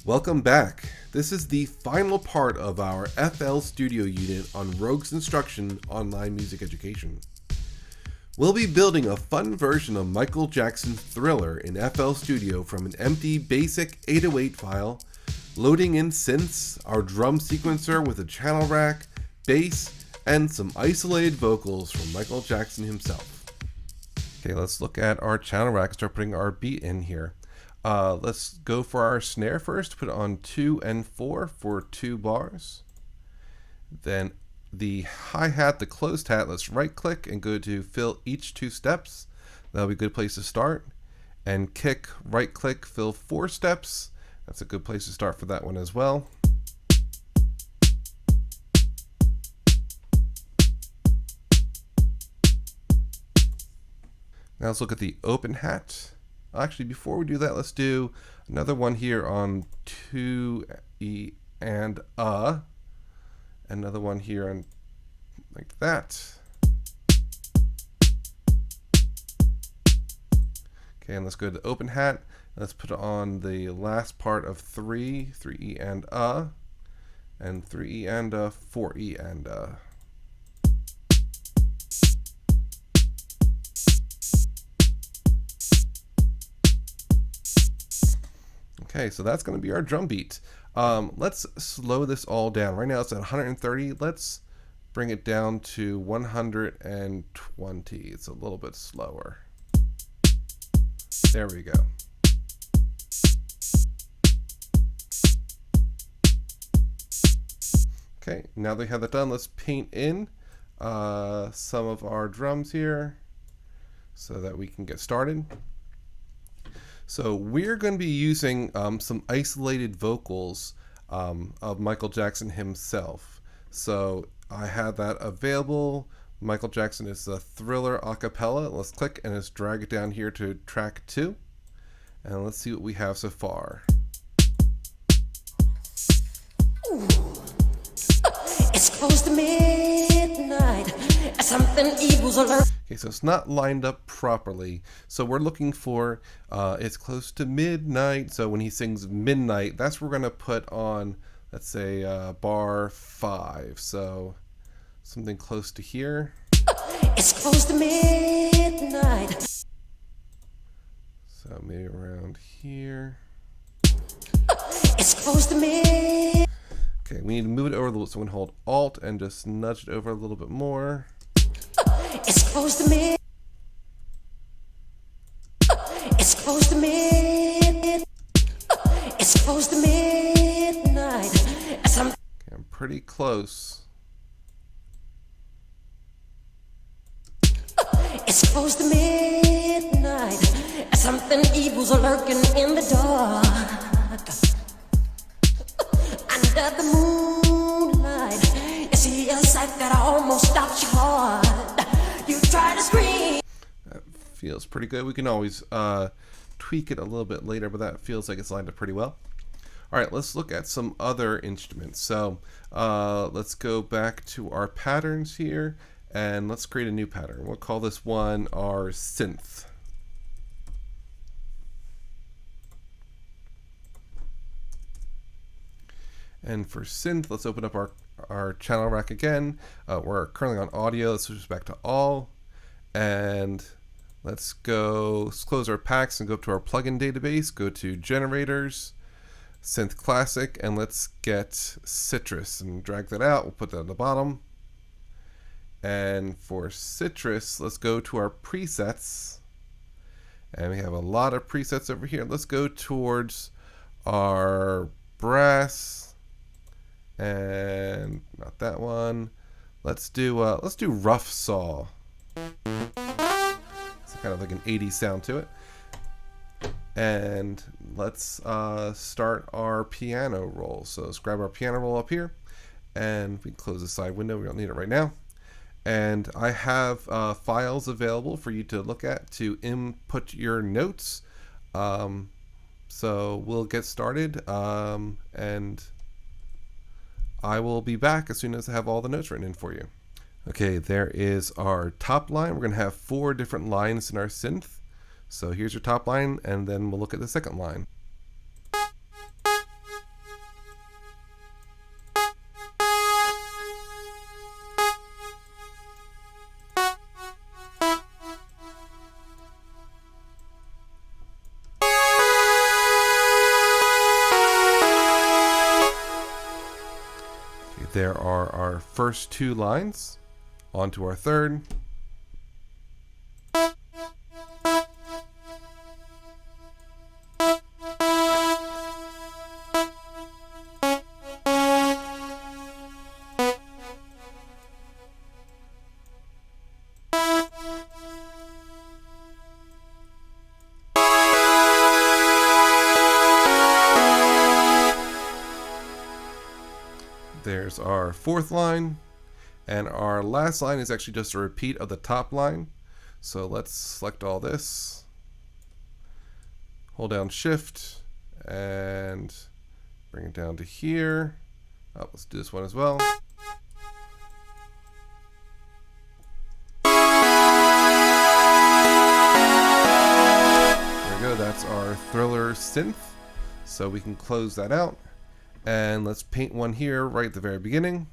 Welcome back. This is the final part of our FL Studio unit on Rogue's Instruction online music education. We'll be building a fun version of Michael Jackson's Thriller in FL Studio from an empty basic 808 file, loading in synths, our drum sequencer with a channel rack, bass, and some isolated vocals from Michael Jackson himself. Okay, let's look at our channel rack and start putting our beat in here. Let's go for our snare first, put it on 2 and 4 for 2 bars. Then the hi-hat, the closed hat, let's right click and go to fill each 2 steps. That'll be a good place to start. And kick, right click, fill 4 steps. That's a good place to start for that one as well. Now let's look at the open hat. Actually, before we do that, let's do another one here on 2E and another one here on like that. Okay, and let's go to the open hat. Let's put it on the last part of 3E and 3E and 4E and Okay, so that's going to be our drum beat. Let's slow this all down. Right now it's at 130. Let's bring it down to 120. It's a little bit slower. There we go. Okay, now that we have that done, let's paint in some of our drums here so that we can get started. So we're going to be using some isolated vocals of Michael Jackson himself. So I have that available. Michael Jackson is the Thriller a cappella. Let's click and let's drag it down here to track 2. And let's see what we have so far. Ooh. It's close to midnight. Something evil's alert. Okay, so it's not lined up properly. So we're looking for it's close to midnight. So when he sings midnight, that's what we're going to put on, let's say, bar 5. So something close to here. It's close to midnight. So maybe around here. It's close to midnight. Okay, we need to move it over a little, so we can hold Alt and just nudge it over a little bit more. It's close to midnight. It's close to midnight. It's close to midnight. Okay, I'm pretty close. It's close to midnight. Something evil's lurking in the dark. Under the moonlight, you see a sight that almost stops your heart. You try to scream. That feels pretty good. We can always tweak it a little bit later, but that feels like it's lined up pretty well. All right, let's look at some other instruments. So let's go back to our patterns here, and let's create a new pattern. We'll call this one our synth. And for synth, let's open up our channel rack again. We're currently on audio. Let's switch back to all. And let's close our packs and go up to our plugin database. Go to generators, synth classic, and let's get citrus and drag that out. We'll put that at the bottom. And for citrus, let's go to our presets. And we have a lot of presets over here. Let's go towards our brass. And not that one. Let's do rough saw. It's kind of like an 80s sound to it. And let's start our piano roll. So let's grab our piano roll up here, and we can close the side window. We don't need it right now. And I have files available for you to look at to input your notes. So we'll get started, and I will be back as soon as I have all the notes written in for you. Okay, there is our top line. We're going to have 4 different lines in our synth. So here's your top line, and then we'll look at the second line. There are our first two lines. On to our third. There's our fourth line, and our last line is actually just a repeat of the top line. So let's select all this, hold down Shift, and bring it down to here. Oh, let's do this one as well. There we go, that's our Thriller synth. So we can close that out. And let's paint one here right at the very beginning.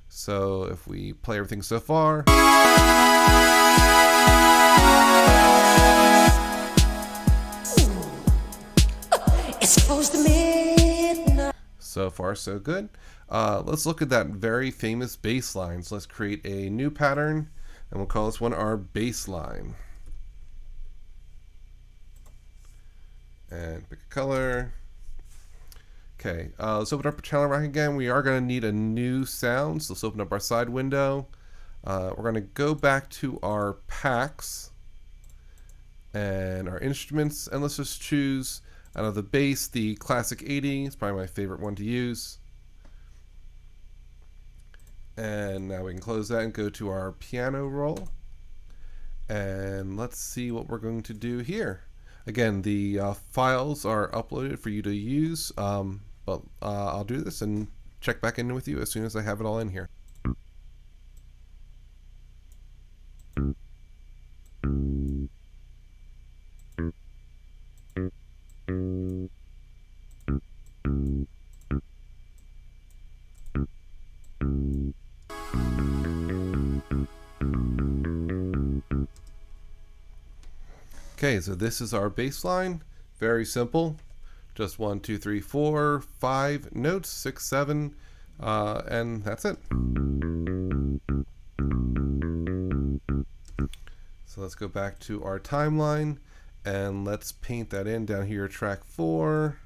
So if we play everything so far. It's close to midnight. So far, so good. Let's look at that very famous bass line. So let's create a new pattern, and we'll call this one our bass line. And pick a color. Okay, let's open up a channel rack again. We are going to need a new sound, so let's open up our side window. We're going to go back to our packs and our instruments, and let's just choose out of the bass the Classic 80. It's probably my favorite one to use. And now we can close that and go to our piano roll. And let's see what we're going to do here. Again, the files are uploaded for you to use. But I'll do this and check back in with you as soon as I have it all in here. Okay, so this is our bass line. Very simple. Just 1, 2, 3, 4, 5 notes, 6, 7, and that's it. So let's go back to our timeline and let's paint that in down here, track 4,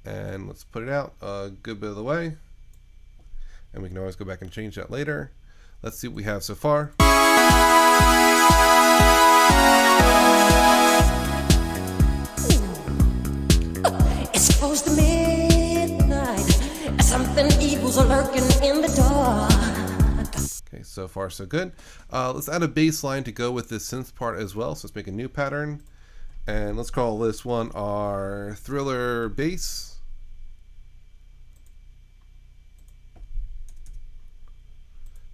and let's put it out a good bit of the way. And we can always go back and change that later. Let's see what we have so far. It's close to midnight. Something evil's lurking in the dark. Okay, so far so good. Let's add a bass line to go with this synth part as well. So let's make a new pattern. And let's call this one our Thriller bass.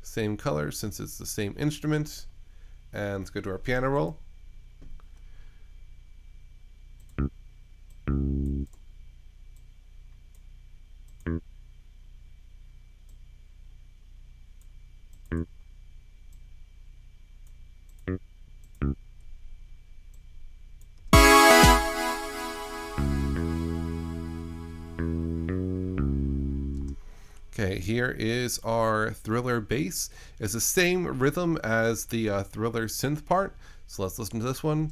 Same color since it's the same instrument. And let's go to our piano roll. Okay, here is our Thriller bass. It's the same rhythm as the Thriller synth part. So let's listen to this one.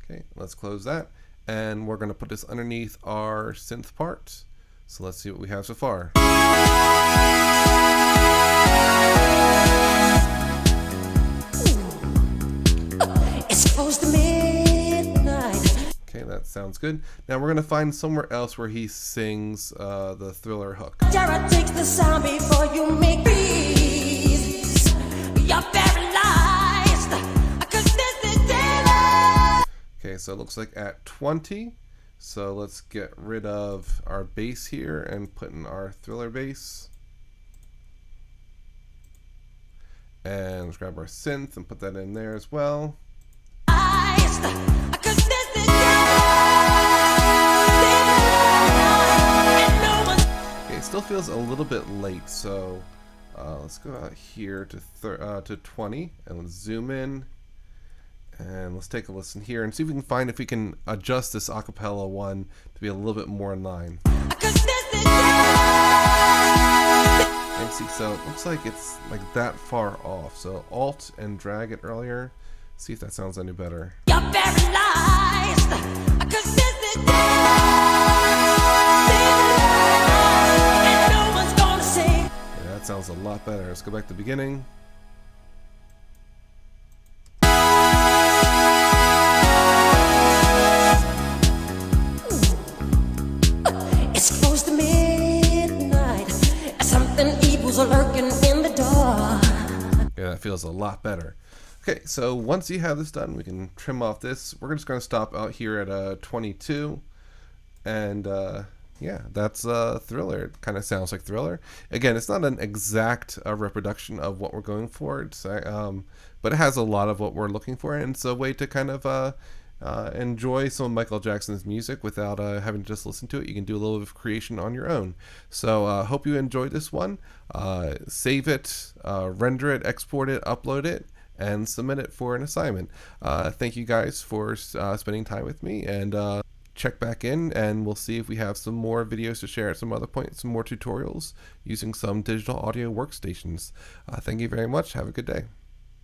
Okay, let's close that. And we're going to put this underneath our synth part. So let's see what we have so far. It's close to midnight. Okay, that sounds good. Now we're going to find somewhere else where he sings the Thriller hook. Terror takes the sound before you make peace. You're paralyzed. 'Cause this is daily. Okay, so it looks like at 20. So let's get rid of our bass here and put in our Thriller bass. And let's grab our synth and put that in there as well. Okay, it still feels a little bit late, so let's go out here to 20 and let's zoom in And let's take a listen here and see if we can find if we can adjust this acapella one to be a little bit more in line. And see, so it looks like it's like that far off. So Alt and drag it earlier. See if that sounds any better. You're paralyzed, 'cause this is and no one's gonna say. Yeah, that sounds a lot better. Let's go back to the beginning. It's close to midnight. Something evil's lurking in the dark. Yeah, that feels a lot better. Okay, so once you have this done, we can trim off this. We're just going to stop out here at 22. And yeah, that's Thriller. It kind of sounds like Thriller. Again, it's not an exact reproduction of what we're going for, it's, but it has a lot of what we're looking for. And it's a way to kind of enjoy some of Michael Jackson's music without having to just listen to it. You can do a little bit of creation on your own. So hope you enjoyed this one. Save it, render it, export it, upload it, and submit it for an assignment. Thank you guys for spending time with me, and check back in and we'll see if we have some more videos to share at some other point, some more tutorials using some digital audio workstations. Thank you very much. Have a good day.